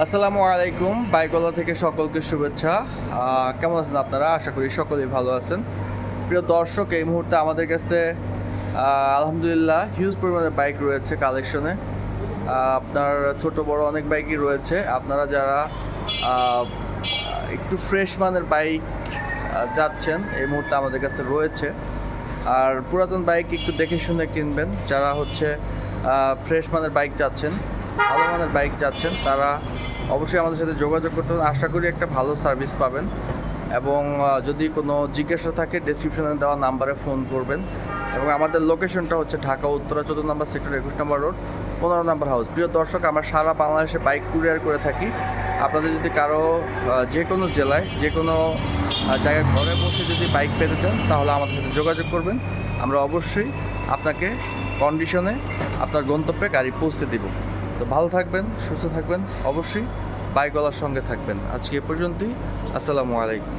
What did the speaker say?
আসসালামু আলাইকুম। বাইকওয়ালা থেকে সকলকে শুভেচ্ছা। কেমন আছেন আপনারা? আশা করি সকলেই ভালো আছেন। প্রিয় দর্শক, এই মুহূর্তে আমাদের কাছে আলহামদুলিল্লাহ হিউজ পরিমাণে বাইক রয়েছে কালেকশনে। আপনার ছোট বড় অনেক বাইকই রয়েছে। আপনারা যারা আহ, একটু ফ্রেশ মানের বাইক যাচ্ছেন, এই মুহূর্তে আমাদের কাছে রয়েছে। আর পুরাতন বাইক একটু দেখে শুনে কিনবেন। যারা হচ্ছে ফ্রেশ মানের বাইক যাচ্ছেন, ভালো মানের বাইক যাচ্ছেন, তারা অবশ্যই আমাদের সাথে যোগাযোগ করতে হবে। আশা করি একটা ভালো সার্ভিস পাবেন। এবং যদি কোনো জিজ্ঞাসা থাকে ডেসক্রিপশনে দেওয়া নাম্বারে ফোন করবেন। এবং আমাদের লোকেশনটা হচ্ছে ঢাকা উত্তরা 14 নম্বর সেক্টর 21 নম্বর রোড 15 নম্বর হাউস। প্রিয় দর্শক, আমরা সারা বাংলাদেশে বাইক কুরিয়ার করে থাকি। আপনাদের যদি কারো যে কোনো জেলায় যে কোনো জায়গায় ঘরে বসে যদি বাইক পেতে চান, তাহলে আমাদের সাথে যোগাযোগ করবেন। আমরা অবশ্যই আপনাকে কন্ডিশনে আপনার গন্তব্যে গাড়ি পৌঁছে দিব। তো ভালো থাকবেন, সুস্থ থাকবেন, অবশ্যই বাইকওয়ালার সঙ্গে থাকবেন। আজকে এ পর্যন্তই। আসসালামু আলাইকুম।